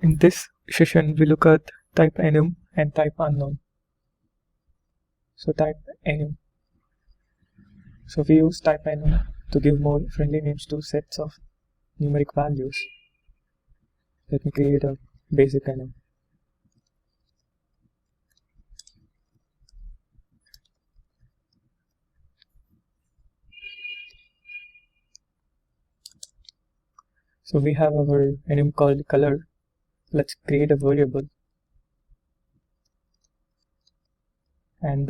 In this session, we look at type enum and type unknown. So type enum. So we use type enum to give more friendly names to sets of numeric values. Let me create a basic enum. So we have our enum called color. Let's create a variable and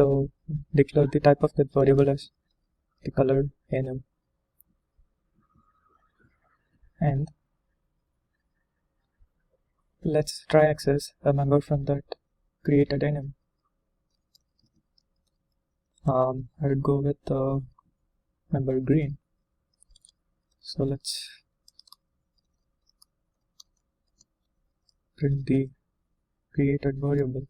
declare the type of that variable as the color enum. And let's try access a member from that created enum. I would go with the member green. So let's print the created variable,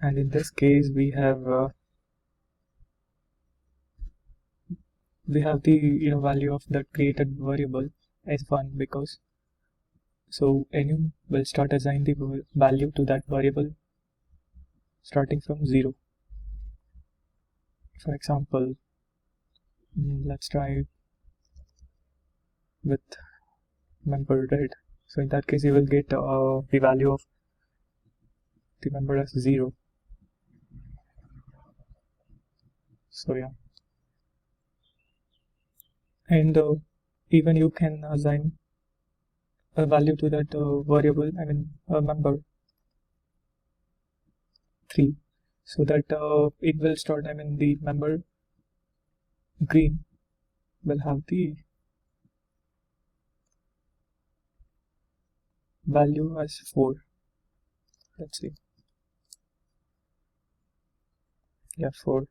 and in this case we have the value of that created variable as 1, because so enum will start assign the value to that variable starting from 0. For example, let's try with member red. So in that case you will get the value of the member as 0. So yeah, and even you can assign a value to that variable, a member 3, so that it will start, the member green will have the value as 4. Let's see. Yeah, 4.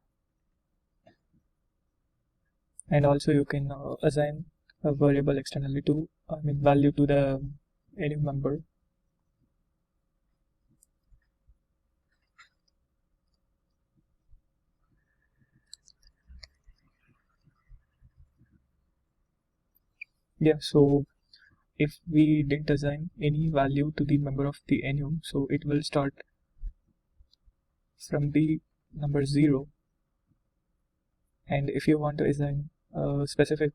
And also you can assign a variable externally to value to the any member. Yeah, so if we didn't assign any value to the member of the enum, so it will start from the number 0. And if you want to assign a specific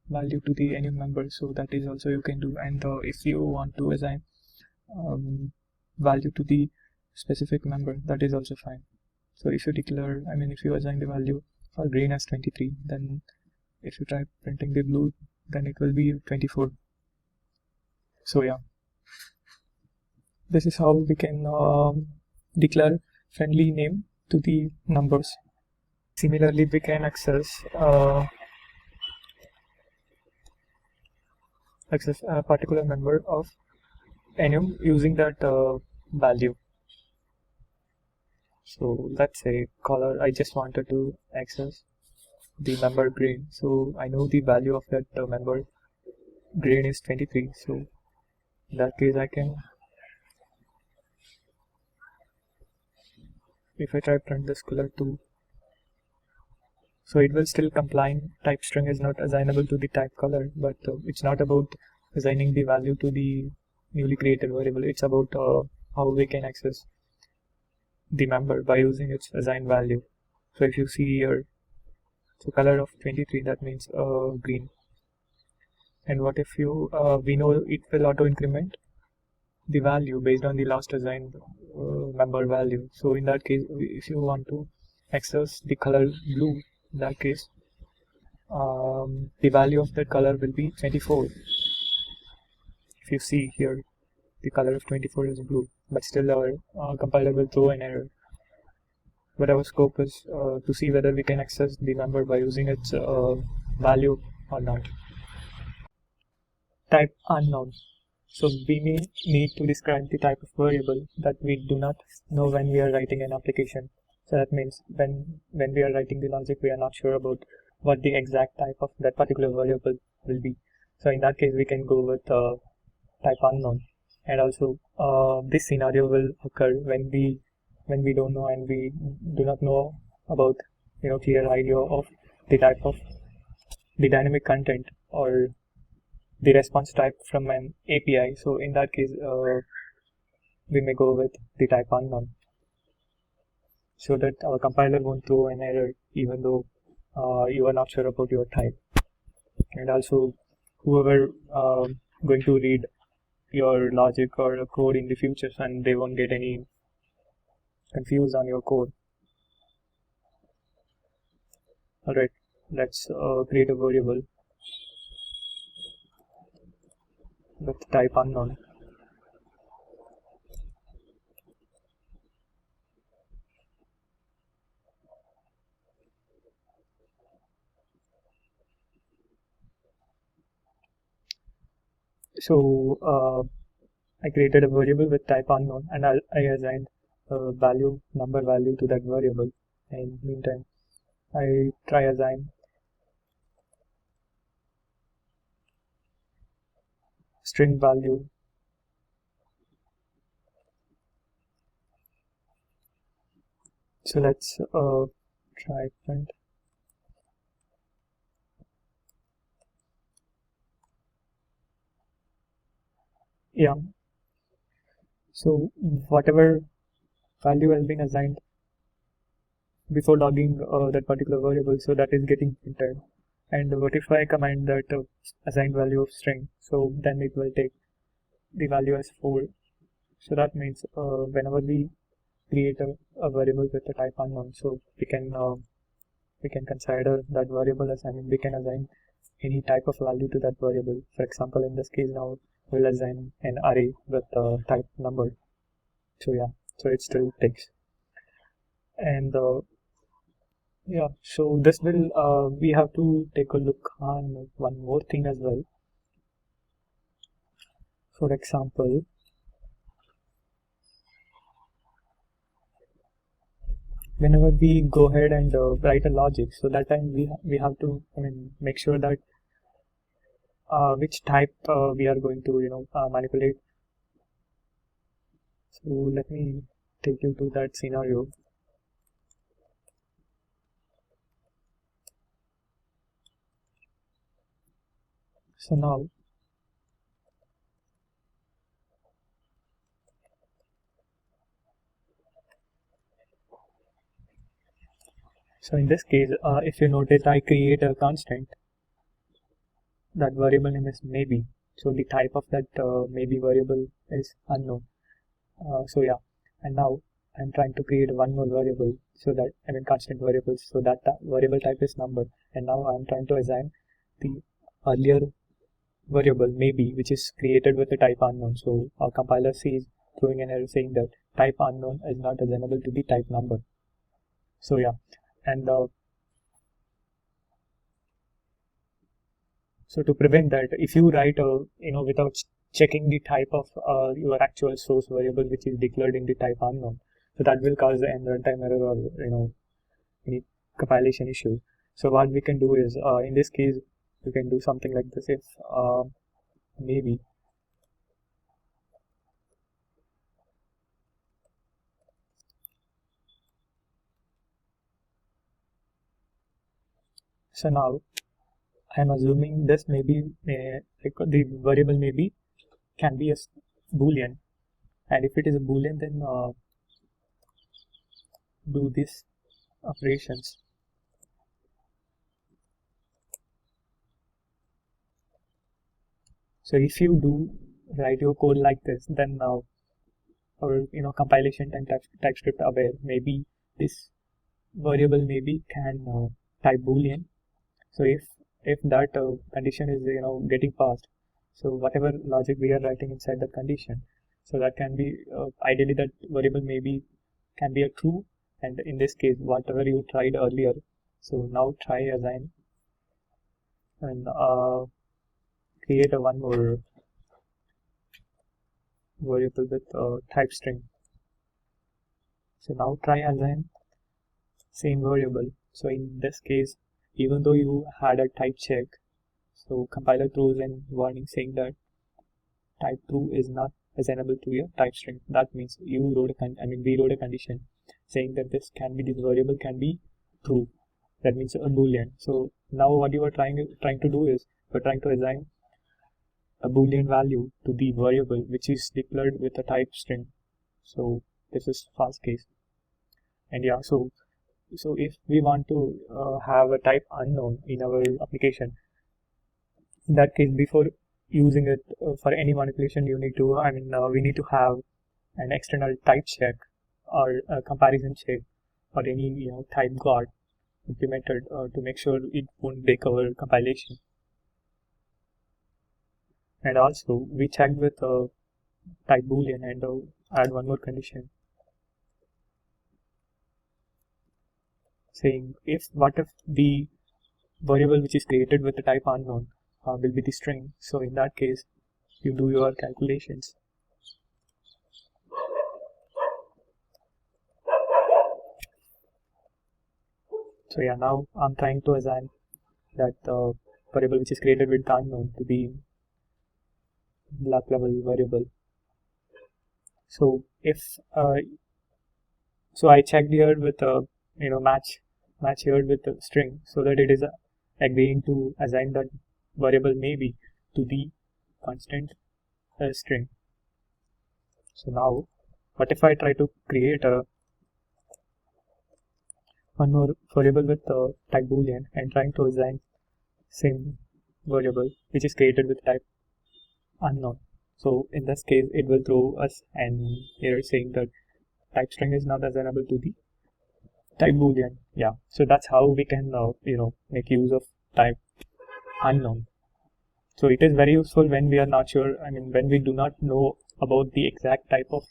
value to the enum member, so that is also you can do. And if you want to assign value to the specific member, that is also fine. So if you declare, if you assign the value for green as 23, then if you try printing the blue, then it will be 24. So yeah, this is how we can declare friendly name to the numbers. Similarly, we can access a particular member of enum using that value. So let's say color, I just wanted to access the member green, so I know the value of that member green is 23. So in that case I can, if I try print this color 2, so it will still complying type string is not assignable to the type color, but it's not about assigning the value to the newly created variable. It's about how we can access the member by using its assigned value. So if you see here, so color of 23, that means green. And what if you we know it will auto increment the value based on the last assigned member value. So in that case, if you want to access the color blue, in that case the value of that color will be 24. If you see here, the color of 24 is blue, but still our compiler will throw an error. But our scope is to see whether we can access the member by using its value or not. Type unknown. So we may need to describe the type of variable that we do not know when we are writing an application. So that means when we are writing the logic, we are not sure about what the exact type of that particular variable will be. So in that case, we can go with type unknown. And also this scenario will occur when we don't know and we do not know about clear idea of the type of the dynamic content or the response type from an API. So in that case, we may go with the type unknown, so that our compiler won't throw an error even though you are not sure about your type. And also, whoever going to read your logic or code in the future, and they won't get any confused on your code. Alright, let's create a variable with type unknown. So I created a variable with type unknown, and I assigned a number value to that variable. In meantime, I try assign string value so let's try print. Yeah, so whatever value has been assigned before logging that particular variable, so that is getting printed. And what if I command that assigned value of string, so then it will take the value as 4. So that means whenever we create a variable with a type unknown, so we can consider that variable as, I mean, we can assign any type of value to that variable. For example, in this case now we'll assign an array with type number. So yeah, so it still takes. And yeah, so this will we have to take a look on one more thing as well. For example, whenever we go ahead and write a logic, so that time we have to, I mean, make sure that which type we are going to manipulate. So let me take you to that scenario. So now in this case, if you notice, I create a constant. That variable name is maybe. So the type of that maybe variable is unknown. So yeah, and now I'm trying to create one more variable, so that, I mean, constant variables, so that variable type is number. And now I'm trying to assign the earlier variable maybe, which is created with the type unknown. So our compiler sees throwing an error saying that type unknown is not assignable to the type number. So yeah, and so to prevent that, if you write without checking the type of your actual source variable, which is declared in the type unknown, so that will cause an runtime error or any compilation issue. So what we can do is, in this case, you can do something like this. If maybe, so now I'm assuming this maybe like the variable maybe can be a boolean, and if it is a boolean, then do these operations. So if you do write your code like this, then our compilation time TypeScript aware, maybe this variable maybe can type boolean. So if that condition is getting passed, so whatever logic we are writing inside that condition, so that can be ideally that variable maybe can be a true, and in this case whatever you tried earlier, so now try assign and create a one more variable with type string. So now try assign same variable. So in this case, even though you had a type check, so compiler throws a warning saying that type true is not assignable to your type string. That means you wrote we wrote a condition saying that this variable can be true. That means a boolean. So now what you are trying to do is, we're trying to assign a boolean value to the variable which is declared with a type string. So this is fast case. And yeah, so if we want to have a type unknown in our application, in that case, before using it for any manipulation, you need to we need to have an external type check or a comparison check or any type guard implemented to make sure it won't break our compilation. And also we checked with type boolean and add one more condition saying what if the variable which is created with the type unknown will be the string. So in that case you do your calculations. So yeah, now I'm trying to assign that variable which is created with the unknown to the block level variable. So if so I checked here with match here with the string, so that it is agreeing to assign that variable maybe to the constant string. So now what if I try to create one more variable with type boolean and trying to assign same variable which is created with type unknown. So in this case it will throw us an error saying that type string is not assignable to the type boolean. Yeah, so that's how we can make use of type unknown. So it is very useful when we are not sure, when we do not know about the exact type of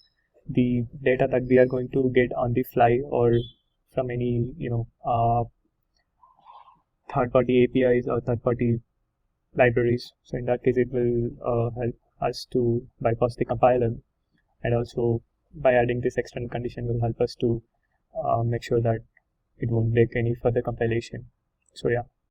the data that we are going to get on the fly or from any third-party APIs or third-party libraries. So in that case it will help us to bypass the compiler, and also by adding this external condition will help us to make sure that it won't break any further compilation. So yeah.